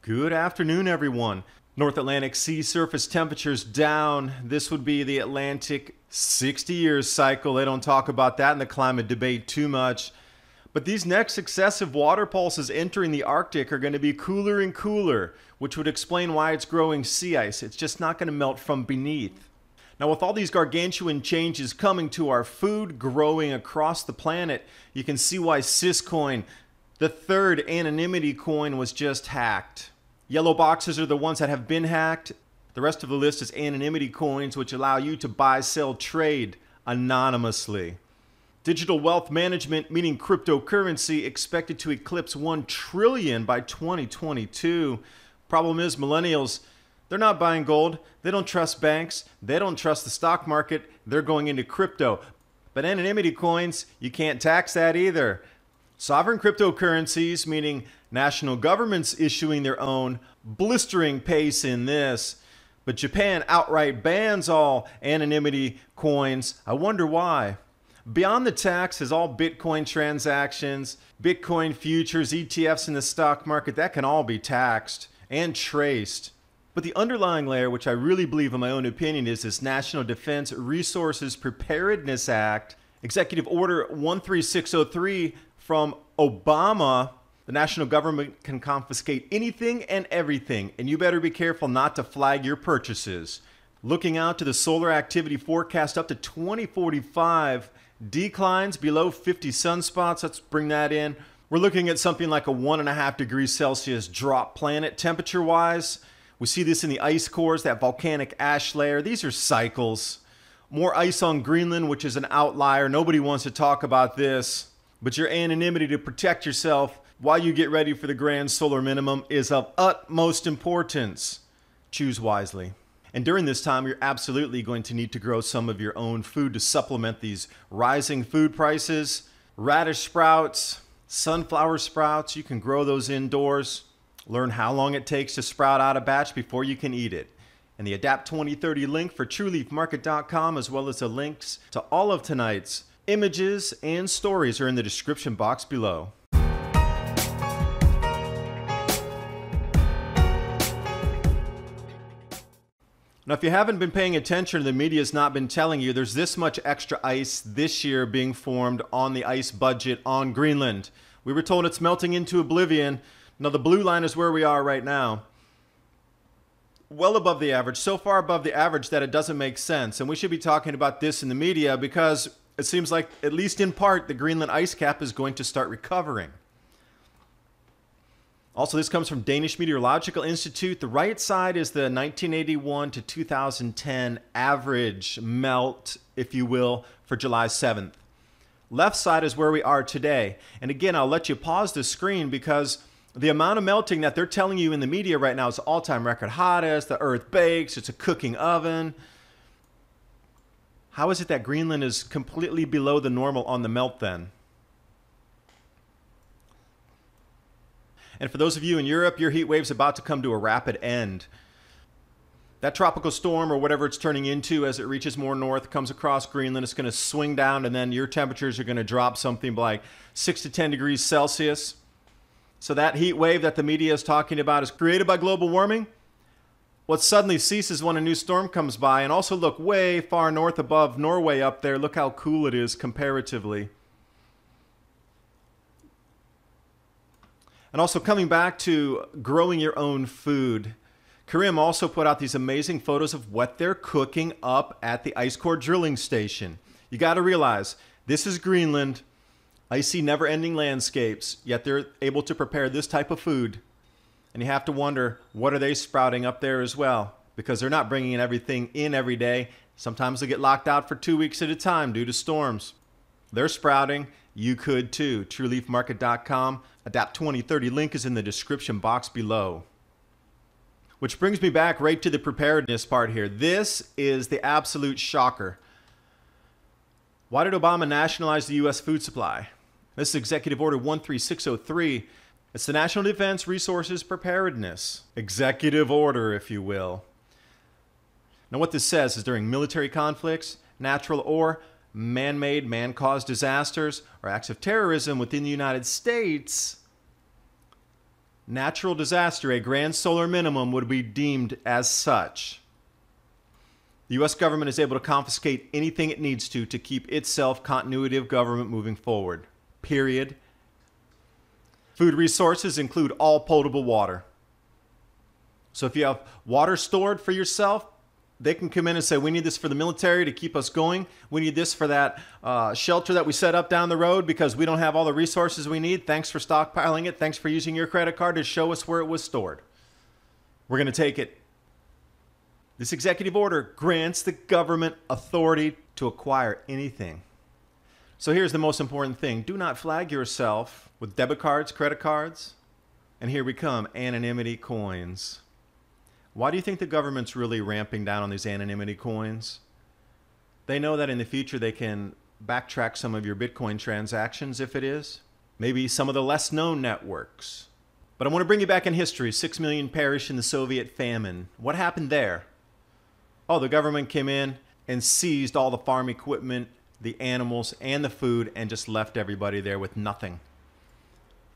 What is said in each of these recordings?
Good afternoon, everyone. North Atlantic sea surface temperatures down. This would be the Atlantic 60-year cycle. They don't talk about that in the climate debate too much. But these next successive water pulses entering the Arctic are going to be cooler and cooler, which would explain why it's growing sea ice. It's just not going to melt from beneath. Now, with all these gargantuan changes coming to our food growing across the planet, you can see why Syscoin, the third Anonymity coin, was just hacked. Yellow boxes are the ones that have been hacked. The rest of the list is Anonymity coins, which allow you to buy, sell, trade anonymously. Digital wealth management, meaning cryptocurrency, expected to eclipse 1 trillion by 2022. Problem is, millennials, they're not buying gold. They don't trust banks. They don't trust the stock market. They're going into crypto. But anonymity coins, you can't tax that either. Sovereign cryptocurrencies, meaning national governments issuing their own, blistering pace in this. But Japan outright bans all anonymity coins. I wonder why. Beyond the tax is all Bitcoin transactions, Bitcoin futures, ETFs in the stock market, that can all be taxed and traced. But the underlying layer, which I really believe in my own opinion, is this National Defense Resources Preparedness Act, Executive Order 13603 from Obama. The national government can confiscate anything and everything, and you better be careful not to flag your purchases. Looking out to the solar activity forecast up to 2045, declines below 50 sunspots, let's bring that in. We're looking at something like a 1.5 degrees Celsius drop planet temperature-wise. We see this in the ice cores, that volcanic ash layer. These are cycles. More ice on Greenland, which is an outlier. Nobody wants to talk about this. But your anonymity to protect yourself while you get ready for the grand solar minimum is of utmost importance. Choose wisely. And during this time, you're absolutely going to need to grow some of your own food to supplement these rising food prices. Radish sprouts, sunflower sprouts, you can grow those indoors. Learn how long it takes to sprout out a batch before you can eat it. And the Adapt 2030 link for TrueLeafMarket.com, as well as the links to all of tonight's images and stories, are in the description box below. Now, if you haven't been paying attention, the media's not been telling you there's this much extra ice this year being formed on the ice budget on Greenland. We were told it's melting into oblivion. Now, the blue line is where we are right now. Well above the average, so far above the average that it doesn't make sense. And we should be talking about this in the media because it seems like, at least in part, the Greenland ice cap is going to start recovering. Also, this comes from Danish Meteorological Institute. The right side is the 1981 to 2010 average melt, if you will, for July 7th. Left side is where we are today. And again, I'll let you pause the screen because the amount of melting that they're telling you in the media right now is all-time record hottest. The earth bakes. It's a cooking oven. How is it that Greenland is completely below the normal on the melt then? And for those of you in Europe, your heat wave's about to come to a rapid end. That tropical storm, or whatever it's turning into as it reaches more north, comes across Greenland. It's going to swing down, and then your temperatures are going to drop something like 6 to 10 degrees Celsius. So that heat wave that the media is talking about is created by global warming. What suddenly ceases when a new storm comes by. And also look way far north above Norway up there. Look how cool it is comparatively. And also coming back to growing your own food. Karim also put out these amazing photos of what they're cooking up at the ice core drilling station. You got to realize, this is Greenland. Icy, never-ending landscapes, yet they're able to prepare this type of food. And you have to wonder, what are they sprouting up there as well? Because they're not bringing everything in every day. Sometimes they get locked out for 2 weeks at a time due to storms. They're sprouting. You could too. TrueLeafMarket.com. Adapt 2030 link is in the description box below. Which brings me back right to the preparedness part here. This is the absolute shocker. Why did Obama nationalize the U.S. food supply? This is Executive Order 13603. It's the National Defense Resources Preparedness. Executive Order, if you will. Now what this says is during military conflicts, natural or man-made, man-caused disasters, or acts of terrorism within the United States, natural disaster, a grand solar minimum, would be deemed as such. The U.S. government is able to confiscate anything it needs to keep itself continuity of government moving forward. Period. Food resources include all potable water. So if you have water stored for yourself, they can come in and say, we need this for the military to keep us going. We need this for that shelter that we set up down the road because we don't have all the resources we need. Thanks for stockpiling it. Thanks for using your credit card to show us where it was stored. We're going to take it. This executive order grants the government authority to acquire anything. So here's the most important thing. Do not flag yourself with debit cards, credit cards. And here we come, anonymity coins. Why do you think the government's really ramping down on these anonymity coins? They know that in the future they can backtrack some of your Bitcoin transactions if it is. Maybe some of the less known networks. But I want to bring you back in history. 6 million perished in the Soviet famine. What happened there? Oh, the government came in and seized all the farm equipment, the animals, and the food, and just left everybody there with nothing.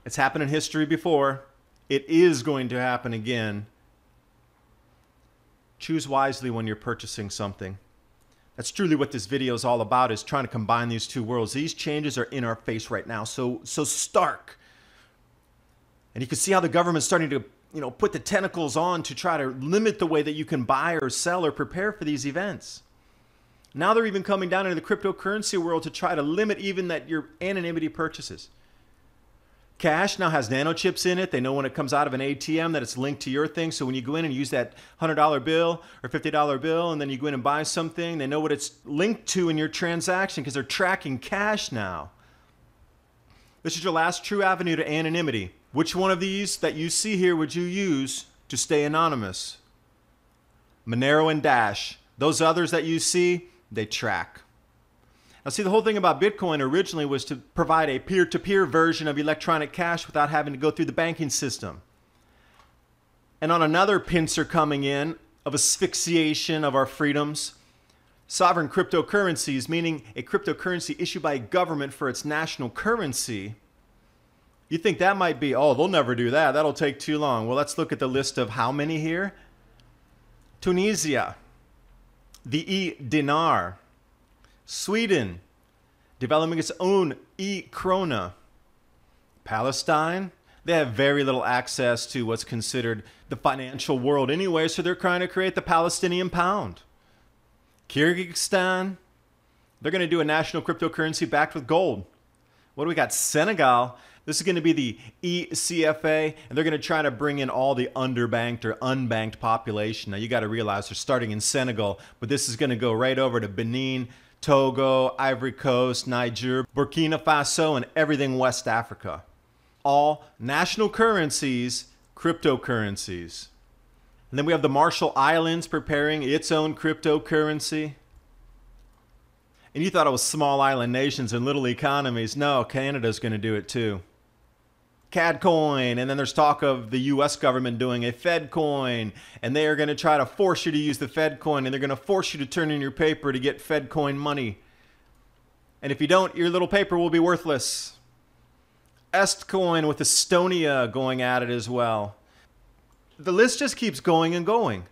It's happened in history before. It is going to happen again. Choose wisely when you're purchasing something. That's truly what this video is all about, is trying to combine these two worlds. These changes are in our face right now, so stark. And you can see how the government's starting to put the tentacles on to try to limit the way that you can buy or sell or prepare for these events. Now they're even coming down into the cryptocurrency world to try to limit even that your anonymity purchases. Cash now has nanochips in it. They know when it comes out of an ATM that it's linked to your thing. So when you go in and use that $100 bill or $50 bill and then you go in and buy something, they know what it's linked to in your transaction because they're tracking cash now. This is your last true avenue to anonymity. Which one of these that you see here would you use to stay anonymous? Monero and Dash. Those others that you see, they track. Now see, the whole thing about Bitcoin originally was to provide a peer-to-peer version of electronic cash without having to go through the banking system. And on another pincer coming in of asphyxiation of our freedoms, sovereign cryptocurrencies, meaning a cryptocurrency issued by a government for its national currency. You think that might be, oh, they'll never do that. That'll take too long. Well, let's look at the list of how many here. Tunisia, the e-dinar. Sweden, developing its own e-krona. Palestine, they have very little access to what's considered the financial world anyway, so they're trying to create the Palestinian pound. Kyrgyzstan, they're going to do a national cryptocurrency backed with gold. What do we got? Senegal, this is going to be the ECFA, and they're going to try to bring in all the underbanked or unbanked population. Now you got to realize they're starting in Senegal, but this is going to go right over to Benin, Togo, Ivory Coast, Niger, Burkina Faso, and everything West Africa. All national currencies, cryptocurrencies. And then we have the Marshall Islands preparing its own cryptocurrency. And you thought it was small island nations and little economies. No, Canada's going to do it too. CAD coin, and then there's talk of the US government doing a Fed coin, and they are going to try to force you to use the Fed coin, and they're going to force you to turn in your paper to get Fed coin money. And if you don't, your little paper will be worthless. Estcoin with Estonia going at it as well. The list just keeps going and going.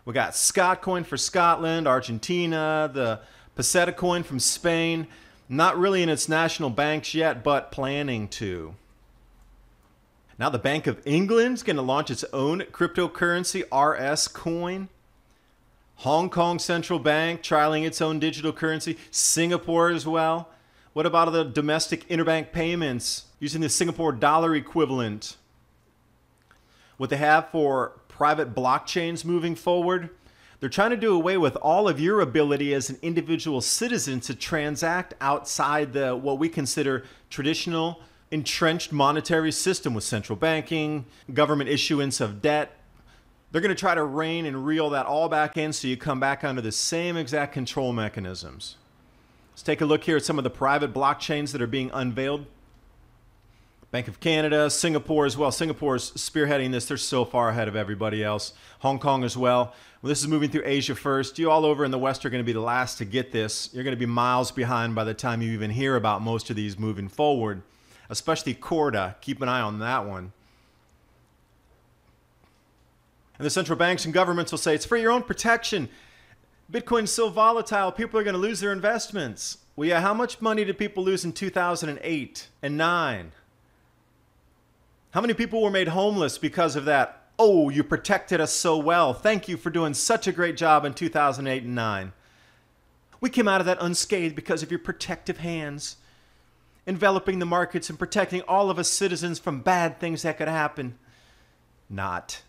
We got Scotcoin for Scotland, Argentina, the Peseta coin from Spain, not really in its national banks yet, but planning to. Now the Bank of England's going to launch its own cryptocurrency, RS coin. Hong Kong Central Bank trialing its own digital currency. Singapore as well. What about the domestic interbank payments using the Singapore dollar equivalent? What they have for private blockchains moving forward? They're trying to do away with all of your ability as an individual citizen to transact outside the what we consider traditional entrenched monetary system with central banking, government issuance of debt. They're going to try to rein and reel that all back in so you come back under the same exact control mechanisms. Let's take a look here at some of the private blockchains that are being unveiled. Bank of Canada, Singapore as well. Singapore's spearheading this. They're so far ahead of everybody else. Hong Kong as well. Well, this is moving through Asia first. You all over in the West are going to be the last to get this. You're going to be miles behind by the time you even hear about most of these moving forward. Especially Corda. Keep an eye on that one. And the central banks and governments will say it's for your own protection. Bitcoin's so volatile, people are going to lose their investments. Well, yeah, how much money did people lose in 2008 and 9? How many people were made homeless because of that? Oh, you protected us so well. Thank you for doing such a great job in 2008 and 9. We came out of that unscathed because of your protective hands, enveloping the markets and protecting all of us citizens from bad things that could happen. Not.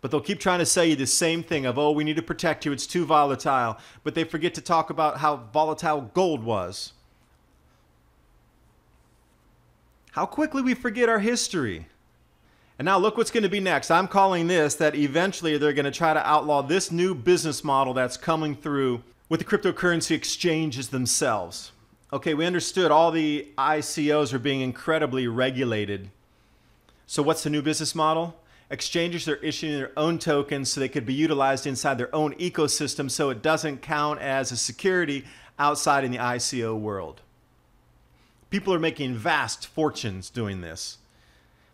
But they'll keep trying to sell you the same thing of, oh, we need to protect you, it's too volatile. But they forget to talk about how volatile gold was. How quickly we forget our history. And now look what's going to be next. I'm calling this that eventually they're going to try to outlaw this new business model that's coming through with the cryptocurrency exchanges themselves. Okay, we understood all the ICOs are being incredibly regulated. So what's the new business model? Exchanges are issuing their own tokens so they could be utilized inside their own ecosystem so it doesn't count as a security outside in the ICO world. People are making vast fortunes doing this.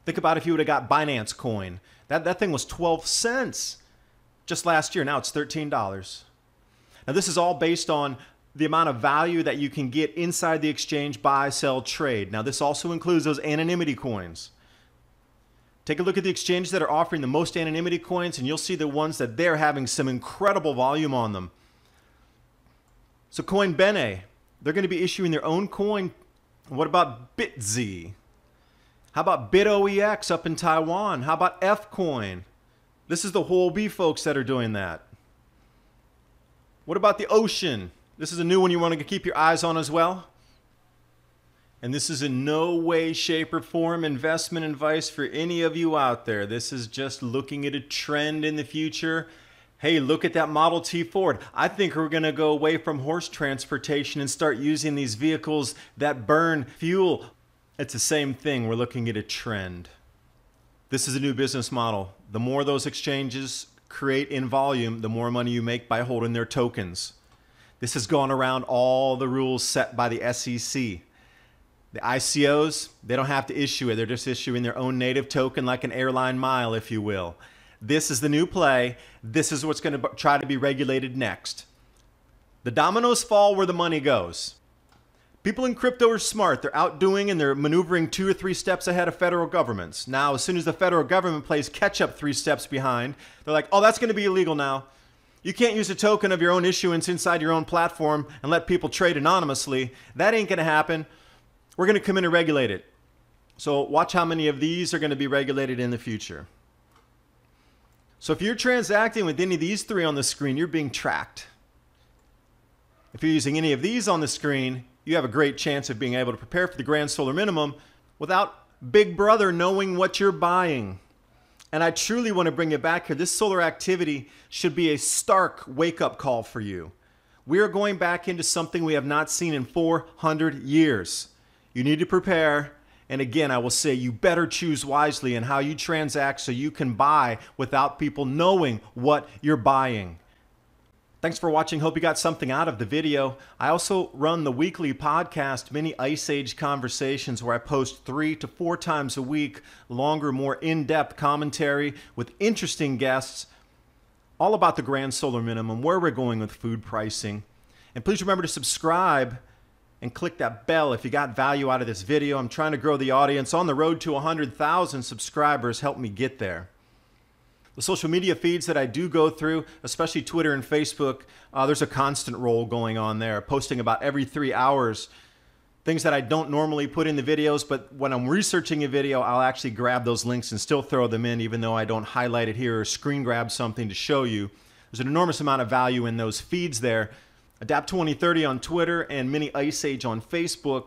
Think about if you would have got Binance coin. That thing was 12 cents just last year. Now it's $13. Now this is all based on the amount of value that you can get inside the exchange, buy, sell, trade. Now this also includes those anonymity coins. Take a look at the exchanges that are offering the most anonymity coins and you'll see the ones that they're having some incredible volume on them. So Coinbene, they're going to be issuing their own coin. What about BitZ? How about BitOEX up in Taiwan? How about Fcoin? This is the Huobi folks that are doing that. What about the Ocean? This is a new one you want to keep your eyes on as well. And this is in no way, shape, or form investment advice for any of you out there. This is just looking at a trend in the future. Hey, look at that Model T Ford. I think we're going to go away from horse transportation and start using these vehicles that burn fuel. It's the same thing. We're looking at a trend. This is a new business model. The more those exchanges create in volume, the more money you make by holding their tokens. This has gone around all the rules set by the SEC. The ICOs, they don't have to issue it. They're just issuing their own native token like an airline mile, if you will. This is the new play. This is what's going to try to be regulated next. The dominoes fall where the money goes. People in crypto are smart. They're outdoing and they're maneuvering 2 or 3 steps ahead of federal governments. Now, as soon as the federal government plays catch up 3 steps behind, they're like, oh, that's going to be illegal now. You can't use a token of your own issuance inside your own platform and let people trade anonymously. That ain't going to happen. We're going to come in and regulate it. So watch how many of these are going to be regulated in the future. So if you're transacting with any of these 3 on the screen, you're being tracked. If you're using any of these on the screen, you have a great chance of being able to prepare for the grand solar minimum without Big Brother knowing what you're buying. And I truly want to bring you back here. This solar activity should be a stark wake-up call for you. We are going back into something we have not seen in 400 years. You need to prepare. And again, I will say you better choose wisely in how you transact so you can buy without people knowing what you're buying. Thanks for watching. Hope you got something out of the video. I also run the weekly podcast, Mini Ice Age Conversations, where I post 3 to 4 times a week, longer, more in-depth commentary with interesting guests, all about the grand solar minimum, where we're going with food pricing. And please remember to subscribe and click that bell if you got value out of this video. I'm trying to grow the audience on the road to 100,000 subscribers. Help me get there. The social media feeds that I do go through, especially Twitter and Facebook, there's a constant roll going on there, posting about every 3 hours. Things that I don't normally put in the videos, but when I'm researching a video, I'll actually grab those links and still throw them in, even though I don't highlight it here or screen grab something to show you. There's an enormous amount of value in those feeds there. Adapt 2030 on Twitter and Mini Ice Age on Facebook.